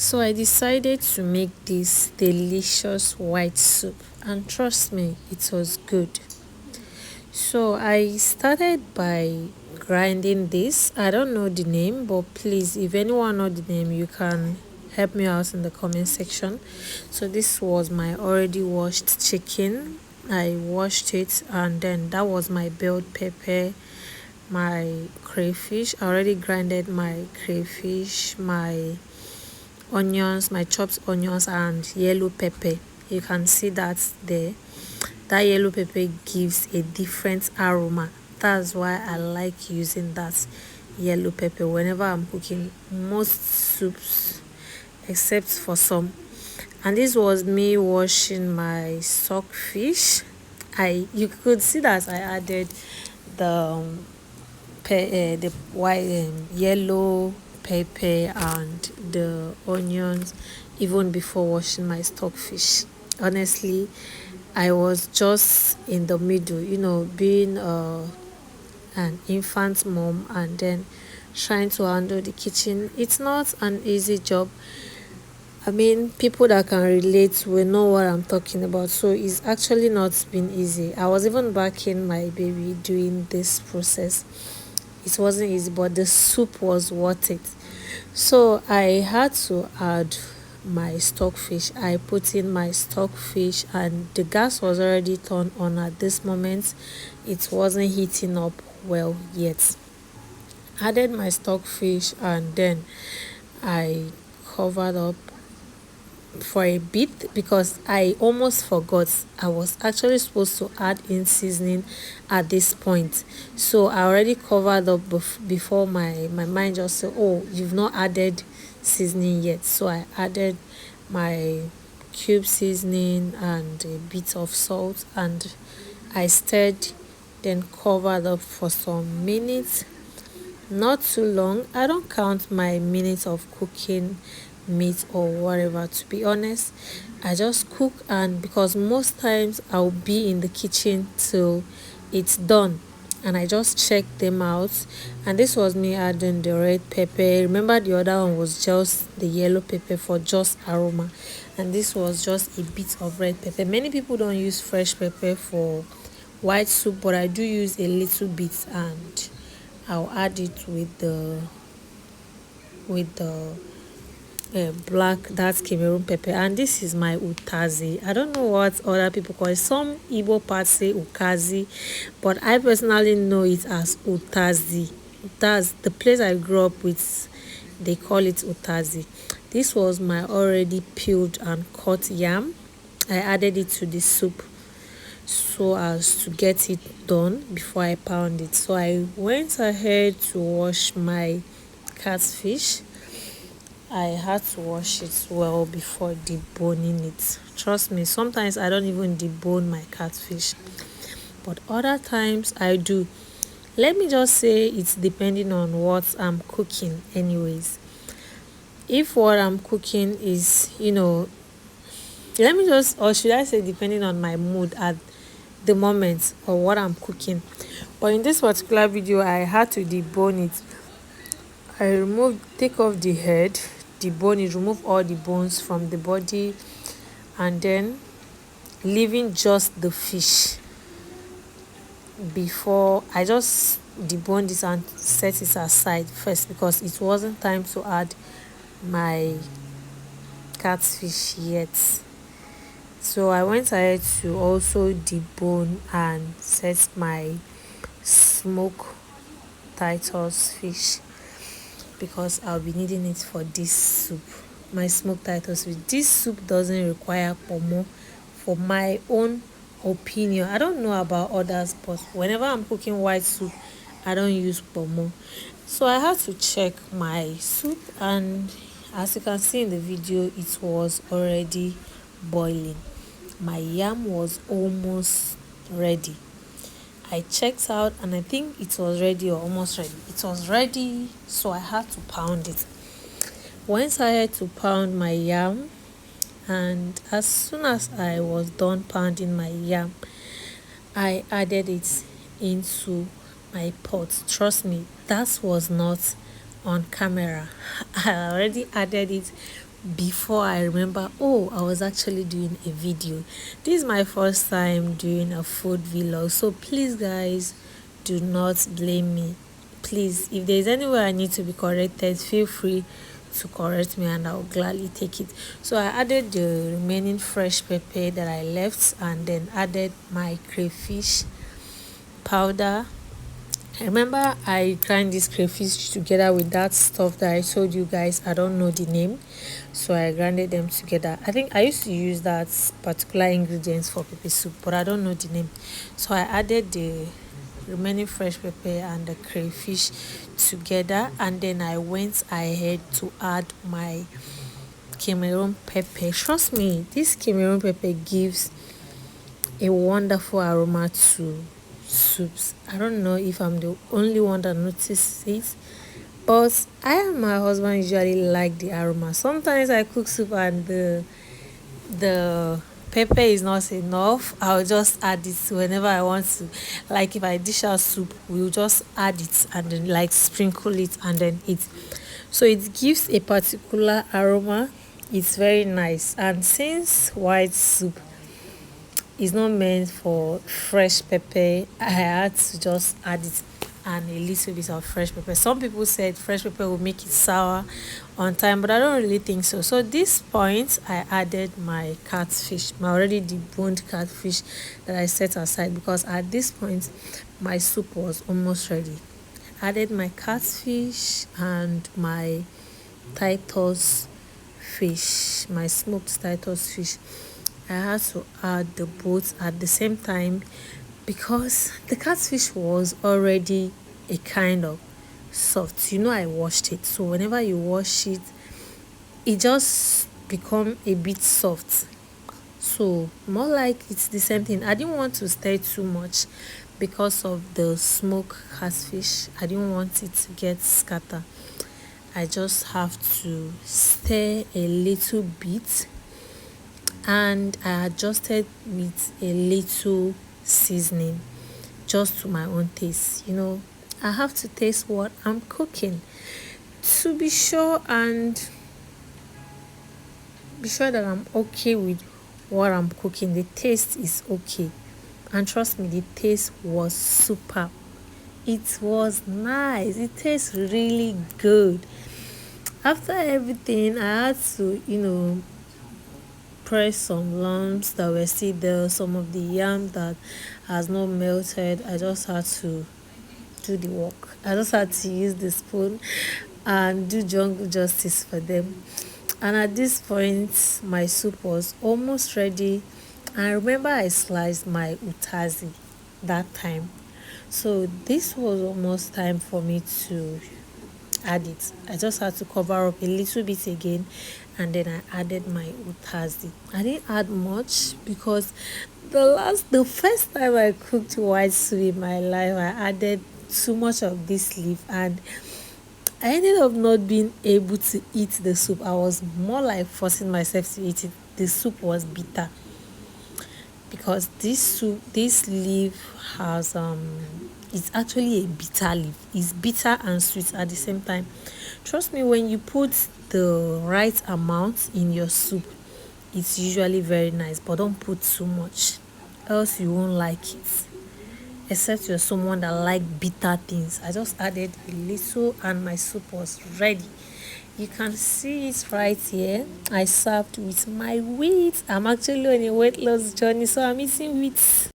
So I decided to make this delicious white soup, and trust me, it was good. So I started by grinding this. I don't know the name, but please, if anyone know the name, you can help me out in the comment section. So this was my already washed chicken. I washed it, and then that was my bell pepper, my crayfish. I already grinded my crayfish, my onions, my chopped onions, and yellow pepper. You can see that there. That yellow pepper gives a different aroma. That's why I like using that yellow pepper whenever I'm cooking most soups, except for some. And this was me washing my stockfish. You could see that I added the the white yellow pepper and the onions even before washing my stockfish. Honestly, I was just in the middle, being an infant mom and then trying to handle the kitchen. It's not an easy job. I mean, people that can relate will know what I'm talking about. So it's actually not been easy. I was even backing my baby doing this process. It wasn't easy, but the soup was worth it. So I had to add my stockfish. I put in my stockfish, and the gas was already turned on at this moment. It wasn't heating up well yet. Added my stockfish, and then I covered up for a bit because I almost forgot. I was actually supposed to add in seasoning at this point. So I already covered up before my mind just said, oh, you've not added seasoning yet. So I added my cube seasoning and a bit of salt, and I stirred, then covered up for some minutes. Not too long. I don't count my minutes of cooking meat or whatever, to be honest. I just cook, and because most times I'll be in the kitchen till it's done, and I just check them out. And this was me adding the red pepper. Remember, the other one was just the yellow pepper for just aroma, and this was just a bit of red pepper. Many people don't use fresh pepper for white soup, but I do use a little bit, and I'll add it with the black, that's Cameroon pepper. And this is my utazi. I don't know what other people call it. Some Igbo parts say ukazi, but I personally know it as utazi. That's the place I grew up with. They call it utazi. This was my already peeled and cut yam. I added it to the soup so as to get it done before I pound it. So I went ahead to wash my catfish. I had to wash it well before deboning it. Trust me, sometimes I don't even debone my catfish, but other times I do. Let me just say it's depending on what I'm cooking, anyways. If what I'm cooking is, let me just, or should I say, depending on my mood at the moment or what I'm cooking. But in this particular video, I had to debone it. Take off the head, debone it, remove all the bones from the body, and then leaving just the fish. Before I just debone this and set it aside first because it wasn't time to add my catfish yet. So I went ahead to also debone and set my smoked Titus fish because I'll be needing it for this soup. My smoked Titus fish. This soup doesn't require pomo, for my own opinion. I don't know about others, but whenever I'm cooking white soup, I don't use pomo. So I had to check my soup, and as you can see in the video, it was already boiling. My yam was almost ready. I checked out, and I think it was ready or almost ready. It was ready, so I had to pound it. Once I had to pound my yam, and as soon as I was done pounding my yam, I added it into my pot. Trust me, that was not on camera. I already added it before I remember, oh, I was actually doing a video. This is my first time doing a food vlog, so please guys, do not blame me. Please, if there's anywhere I need to be corrected, feel free to correct me and I'll gladly take it. So I added the remaining fresh pepper that I left and then added my crayfish powder. I remember I grind this crayfish together with that stuff that I told you guys. I don't know the name, so I grinded them together. I think I used to use that particular ingredients for pepper soup, but I don't know the name. So I added the remaining fresh pepper and the crayfish together, and then I went ahead to add my Cameroon pepper. Trust me, this Cameroon pepper gives a wonderful aroma to soups. I don't know if I'm the only one that notices it, but I and my husband usually like the aroma. Sometimes I cook soup and the pepper is not enough. I'll just add it whenever I want to. Like if I dish out soup, we'll just add it and then like sprinkle it and then eat. So it gives a particular aroma. It's very nice. And since white soup is not meant for fresh pepper, I had to just add it and a little bit of fresh pepper. Some people said fresh pepper will make it sour on time, but I don't really think so. So this point I added my catfish, my already deboned catfish that I set aside, because at this point my soup was almost ready. Added my catfish and my Titus fish, my smoked Titus fish. I had to add the both at the same time because the catfish was already a kind of soft. You know, I washed it, so whenever you wash it, it just become a bit soft. So more like it's the same thing. I didn't want to stir too much because of the smoked catfish. I didn't want it to get scatter. I just have to stir a little bit, and I adjusted with a little seasoning just to my own taste. You know, I have to taste what I'm cooking to be sure and be sure that I'm okay with what I'm cooking. The taste is okay. And trust me, the taste was super. It was nice. It tastes really good. After everything, I had to, press some lumps that were still there, some of the yam that has not melted. I just had to do the work. I just had to use the spoon and do jungle justice for them. And at this point, my soup was almost ready. I remember I sliced my utazi that time. So this was almost time for me to add it. I just had to cover up a little bit again, and then I added my utazi. I didn't add much because the first time I cooked white soup in my life, I added too much of this leaf, and I ended up not being able to eat the soup. I was more like forcing myself to eat it. The soup was bitter because this leaf has it's actually a bitter leaf. It's bitter and sweet at the same time. Trust me, when you put the right amount in your soup, it's usually very nice, but don't put too much, else you won't like it. Except you're someone that like bitter things. I just added a little and my soup was ready. You can see it right here. I served with my wheat. I'm actually on a weight loss journey, so I'm eating wheat.